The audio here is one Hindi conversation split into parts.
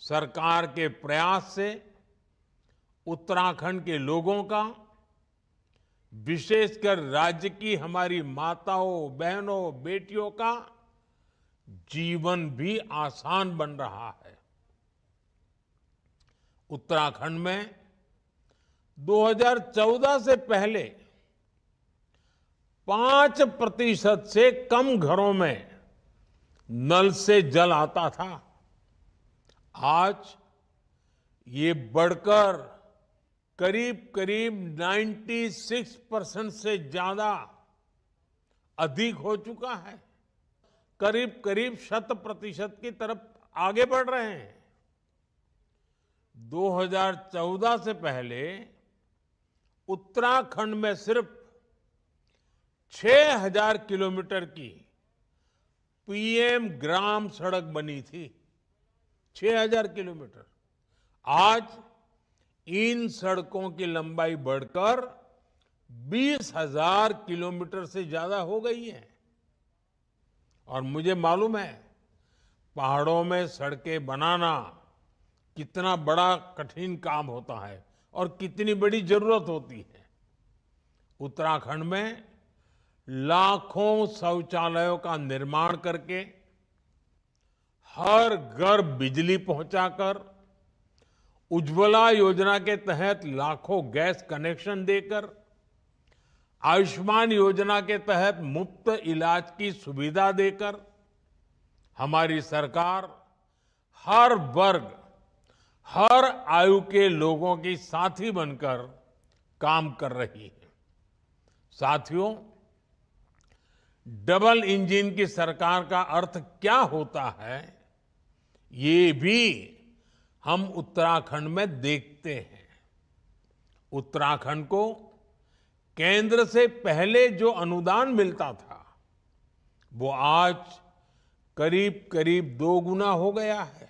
सरकार के प्रयास से उत्तराखंड के लोगों का, विशेषकर राज्य की हमारी माताओं, बहनों, बेटियों का जीवन भी आसान बन रहा है। उत्तराखंड में 2014 से पहले 5% से कम घरों में नल से जल आता था। आज ये बढ़कर करीब करीब 96% से ज्यादा अधिक हो चुका है। करीब करीब 100% की तरफ आगे बढ़ रहे हैं। 2014 से पहले उत्तराखंड में सिर्फ 6000 किलोमीटर की पीएम ग्राम सड़क बनी थी। 6000 किलोमीटर। आज इन सड़कों की लंबाई बढ़कर 20,000 किलोमीटर से ज्यादा हो गई है। और मुझे मालूम है पहाड़ों में सड़कें बनाना कितना बड़ा कठिन काम होता है और कितनी बड़ी जरूरत होती है। उत्तराखंड में लाखों शौचालयों का निर्माण करके, हर घर बिजली पहुंचाकर, उज्ज्वला योजना के तहत लाखों गैस कनेक्शन देकर, आयुष्मान योजना के तहत मुफ्त इलाज की सुविधा देकर हमारी सरकार हर वर्ग, हर आयु के लोगों की साथी बनकर काम कर रही है। साथियों, डबल इंजन की सरकार का अर्थ क्या होता है, ये भी हम उत्तराखंड में देखते हैं। उत्तराखंड को केंद्र से पहले जो अनुदान मिलता था, वो आज करीब करीब 2 गुना हो गया है।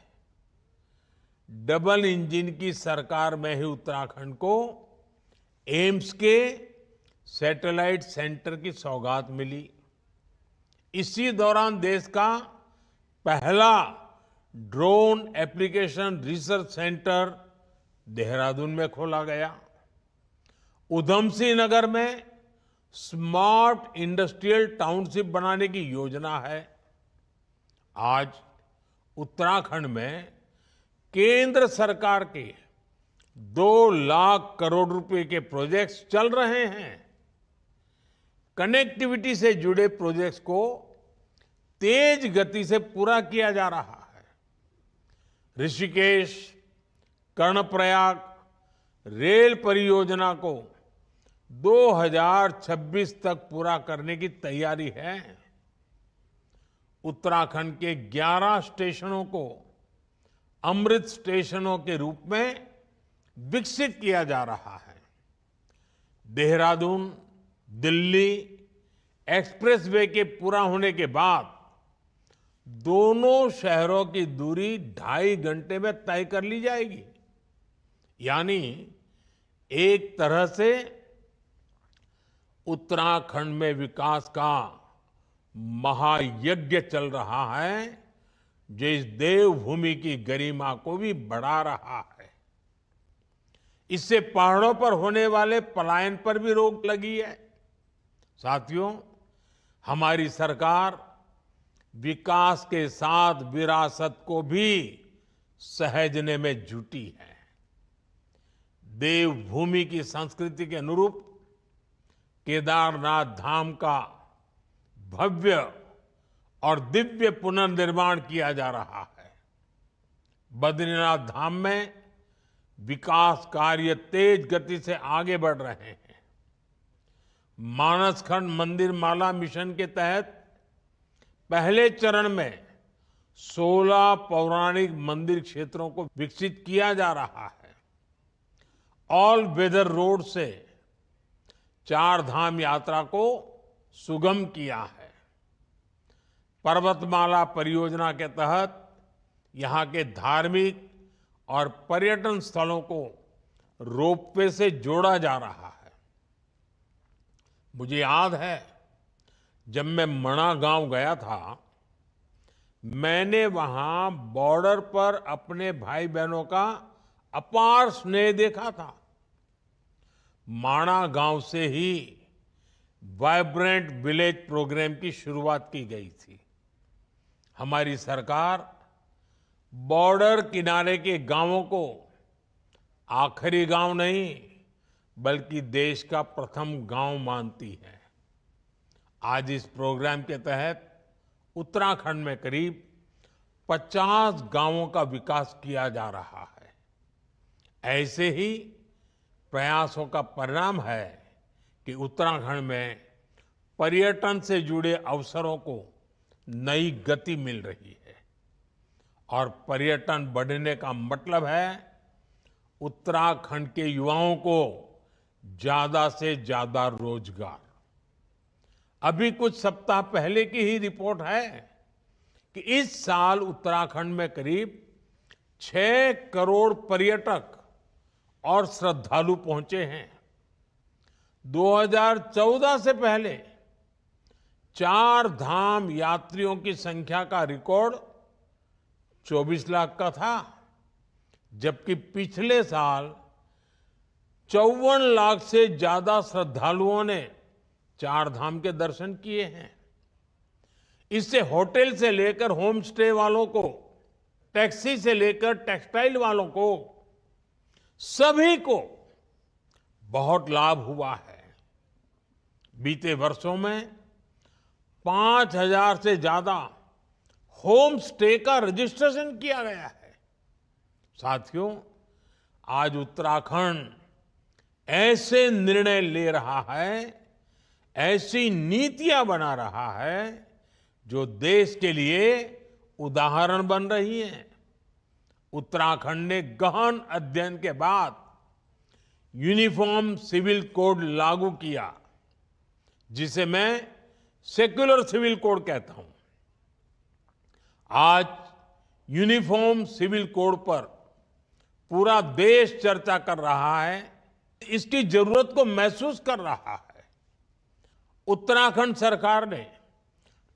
डबल इंजन की सरकार में ही उत्तराखंड को एम्स के सैटेलाइट सेंटर की सौगात मिली। इसी दौरान देश का पहला drone application research centre Dehradun में खोला गया। उधमसिंह नगर में स्मार्ट इंडस्ट्रियल टाउनशिप बनाने की योजना है। आज उत्तराखंड में केंद्र सरकार के 2 लाख करोड़ रुपए के प्रोजेक्ट्स चल रहे हैं। कनेक्टिविटी से जुड़े प्रोजेक्ट्स को तेज गति से पूरा किया जा रहा है। ऋषिकेश, कर्णप्रयाग रेल परियोजना को 2026 तक पूरा करने की तैयारी है। उत्तराखंड के 11 स्टेशनों को अमृत स्टेशनों के रूप में विकसित किया जा रहा है। देहरादून दिल्ली एक्सप्रेसवे के पूरा होने के बाद दोनों शहरों की दूरी 2.5 घंटे में तय कर ली जाएगी। यानी एक तरह से उत्तराखंड में विकास का महायज्ञ चल रहा है, जो इस देवभूमि की गरिमा को भी बढ़ा रहा है। इससे पहाड़ों पर होने वाले पलायन पर भी रोक लगी है। साथियों, हमारी सरकार विकास के साथ विरासत को भी सहेजने में जुटी है। देवभूमि की संस्कृति के अनुरूप केदारनाथ धाम का भव्य और दिव्य पुनर्निर्माण किया जा रहा है। बद्रीनाथ धाम में विकास कार्य तेज गति से आगे बढ़ रहे हैं। मानसखंड मंदिर माला मिशन के तहत पहले चरण में 16 पौराणिक मंदिर क्षेत्रों को विकसित किया जा रहा है। ऑल वेदर रोड से 4 धाम यात्रा को सुगम किया है। पर्वतमाला परियोजना के तहत यहां के धार्मिक और पर्यटन स्थलों को रोपवे से जोड़ा जा रहा है। मुझे याद है, जब मैं मणा गांव गया था, मैंने वहां बॉर्डर पर अपने भाई बहनों का अपार स्नेह देखा था। माणा गांव से ही वाइब्रेंट विलेज प्रोग्राम की शुरुआत की गई थी। हमारी सरकार बॉर्डर किनारे के गांवों को आखिरी गांव नहीं बल्कि देश का प्रथम गांव मानती है। आज इस प्रोग्राम के तहत उत्तराखंड में करीब 50 गांवों का विकास किया जा रहा है। ऐसे ही प्रयासों का परिणाम है कि उत्तराखंड में पर्यटन से जुड़े अवसरों को नई गति मिल रही है और पर्यटन बढ़ने का मतलब है उत्तराखंड के युवाओं को ज्यादा से ज्यादा रोजगार। अभी कुछ सप्ताह पहले की ही रिपोर्ट है कि इस साल उत्तराखंड में करीब 6 करोड़ पर्यटक और श्रद्धालु पहुंचे हैं। 2014 से पहले 4 धाम यात्रियों की संख्या का रिकॉर्ड 24 लाख का था, जबकि पिछले साल 54 लाख से ज्यादा श्रद्धालुओं ने 4 धाम के दर्शन किए हैं। इससे होटल से लेकर होम स्टे वालों को, टैक्सी से लेकर टेक्सटाइल वालों को, सभी को बहुत लाभ हुआ है। बीते वर्षों में 5,000 से ज्यादा होम स्टे का रजिस्ट्रेशन किया गया है। साथियों, आज उत्तराखंड ऐसे निर्णय ले रहा है, ऐसी नीतियां बना रहा है जो देश के लिए उदाहरण बन रही हैं। उत्तराखंड ने गहन अध्ययन के बाद यूनिफॉर्म सिविल कोड लागू किया, जिसे मैं सेक्युलर सिविल कोड कहता हूं। आज यूनिफॉर्म सिविल कोड पर पूरा देश चर्चा कर रहा है, इसकी जरूरत को महसूस कर रहा है। उत्तराखंड सरकार ने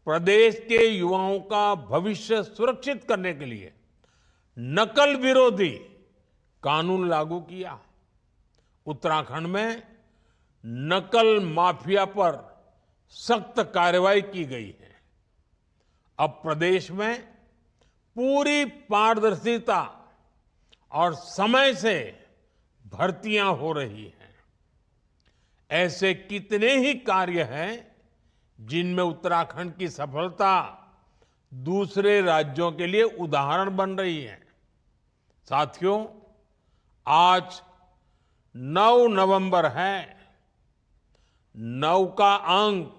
प्रदेश के युवाओं का भविष्य सुरक्षित करने के लिए नकल विरोधी कानून लागू किया। उत्तराखंड में नकल माफिया पर सख्त कार्रवाई की गई है। अब प्रदेश में पूरी पारदर्शिता और समय से भर्तियां हो रही हैं। ऐसे कितने ही कार्य हैं जिनमें उत्तराखंड की सफलता दूसरे राज्यों के लिए उदाहरण बन रही है। साथियों, आज 9 नवंबर है। 9 का अंक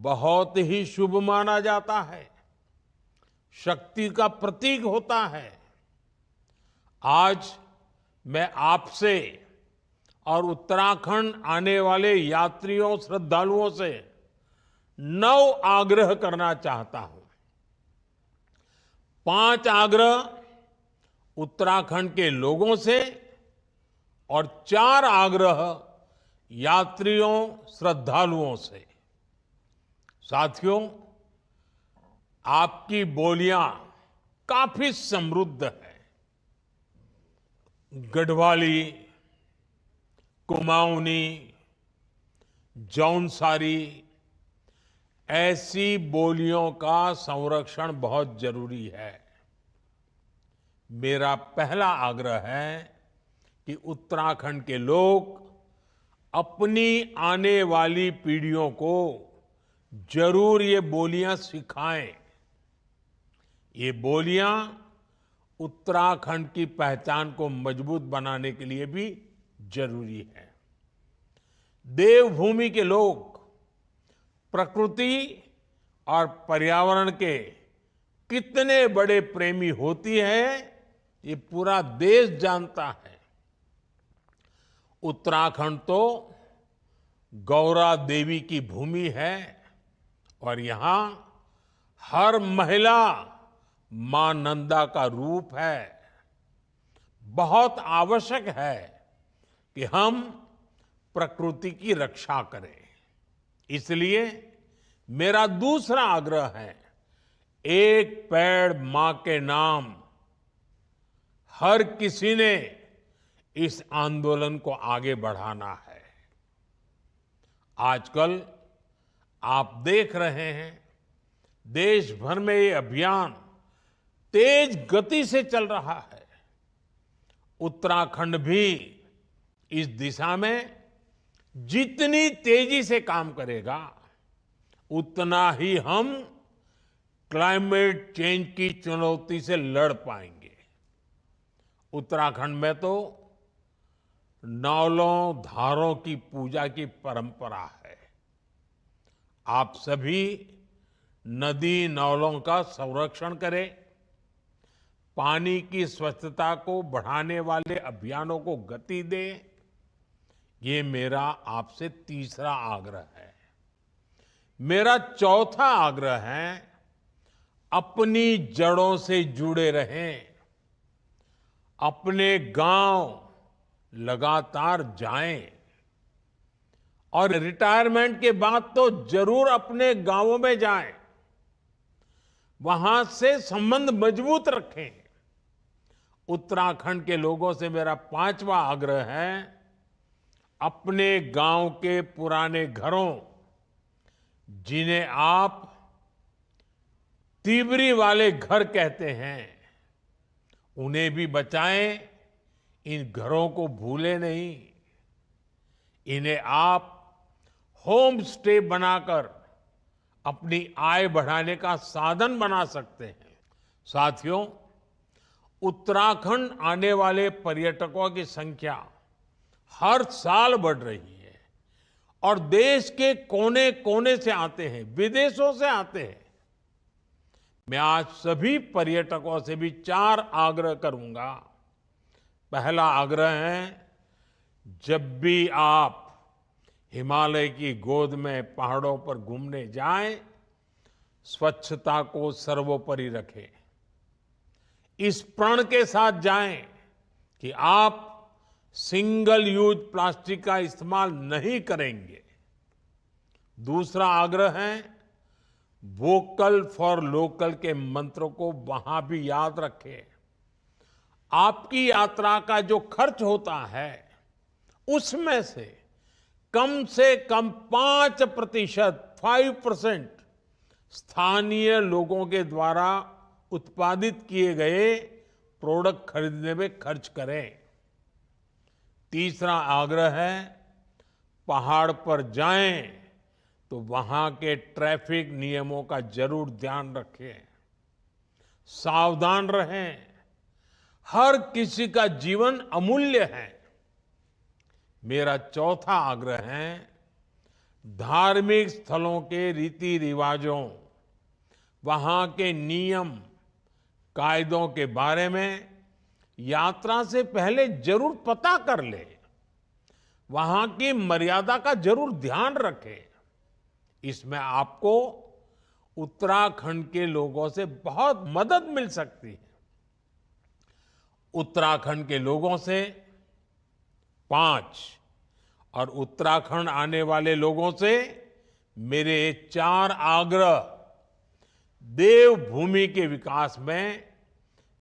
बहुत ही शुभ माना जाता है, शक्ति का प्रतीक होता है। आज मैं आपसे और उत्तराखंड आने वाले यात्रियों, श्रद्धालुओं से 9 आग्रह करना चाहता हूं। 5 आग्रह उत्तराखंड के लोगों से और 4 आग्रह यात्रियों, श्रद्धालुओं से। साथियों, आपकी बोलियां काफी समृद्ध है। गढ़वाली, कुमाऊनी, जौनसारी, ऐसी बोलियों का संरक्षण बहुत जरूरी है। मेरा पहला आग्रह है कि उत्तराखंड के लोग अपनी आने वाली पीढ़ियों को जरूर ये बोलियां सिखाएं। ये बोलियां उत्तराखंड की पहचान को मजबूत बनाने के लिए भी जरूरी है। देवभूमि के लोग प्रकृति और पर्यावरण के कितने बड़े प्रेमी होती है, ये पूरा देश जानता है। उत्तराखंड तो गौरा देवी की भूमि है और यहां हर महिला मां नंदा का रूप है। बहुत आवश्यक है कि हम प्रकृति की रक्षा करें। इसलिए मेरा दूसरा आग्रह है, एक पेड़ मां के नाम, हर किसी ने इस आंदोलन को आगे बढ़ाना है। आजकल आप देख रहे हैं, देश भर में ये अभियान तेज गति से चल रहा है। उत्तराखंड भी इस दिशा में जितनी तेजी से काम करेगा, उतना ही हम क्लाइमेट चेंज की चुनौती से लड़ पाएंगे। उत्तराखंड में तो नौलों धारों की पूजा की परंपरा है। आप सभी नदी नौलों का संरक्षण करें, पानी की स्वच्छता को बढ़ाने वाले अभियानों को गति दें। ये मेरा आपसे तीसरा आग्रह है। मेरा चौथा आग्रह है, अपनी जड़ों से जुड़े रहें। अपने गांव लगातार जाएं और रिटायरमेंट के बाद तो जरूर अपने गांवों में जाएं, वहां से संबंध मजबूत रखें। उत्तराखंड के लोगों से मेरा पांचवा आग्रह है, अपने गांव के पुराने घरों, जिन्हें आप तीवरी वाले घर कहते हैं, उन्हें भी बचाएं। इन घरों को भूले नहीं। इन्हें आप होम स्टे बनाकर अपनी आय बढ़ाने का साधन बना सकते हैं। साथियों, उत्तराखंड आने वाले पर्यटकों की संख्या हर साल बढ़ रही है और देश के कोने कोने से आते हैं, विदेशों से आते हैं। मैं आज सभी पर्यटकों से भी 4 आग्रह करूंगा। पहला आग्रह है, जब भी आप हिमालय की गोद में पहाड़ों पर घूमने जाएं, स्वच्छता को सर्वोपरि रखें। इस प्रण के साथ जाएं कि आप सिंगल यूज प्लास्टिक का इस्तेमाल नहीं करेंगे। दूसरा आग्रह है, वोकल फॉर लोकल के मंत्र को वहां भी याद रखें। आपकी यात्रा का जो खर्च होता है, उसमें से कम 5% स्थानीय लोगों के द्वारा उत्पादित किए गए प्रोडक्ट खरीदने में खर्च करें। तीसरा आग्रह है, पहाड़ पर जाएं तो वहां के ट्रैफिक नियमों का जरूर ध्यान रखें, सावधान रहें। हर किसी का जीवन अमूल्य है। मेरा चौथा आग्रह है, धार्मिक स्थलों के रीति रिवाजों, वहां के नियम कायदों के बारे में यात्रा से पहले जरूर पता कर ले। वहां की मर्यादा का जरूर ध्यान रखें। इसमें आपको उत्तराखंड के लोगों से बहुत मदद मिल सकती है। उत्तराखंड के लोगों से 5 और उत्तराखंड आने वाले लोगों से मेरे 4 आग्रह देवभूमि के विकास में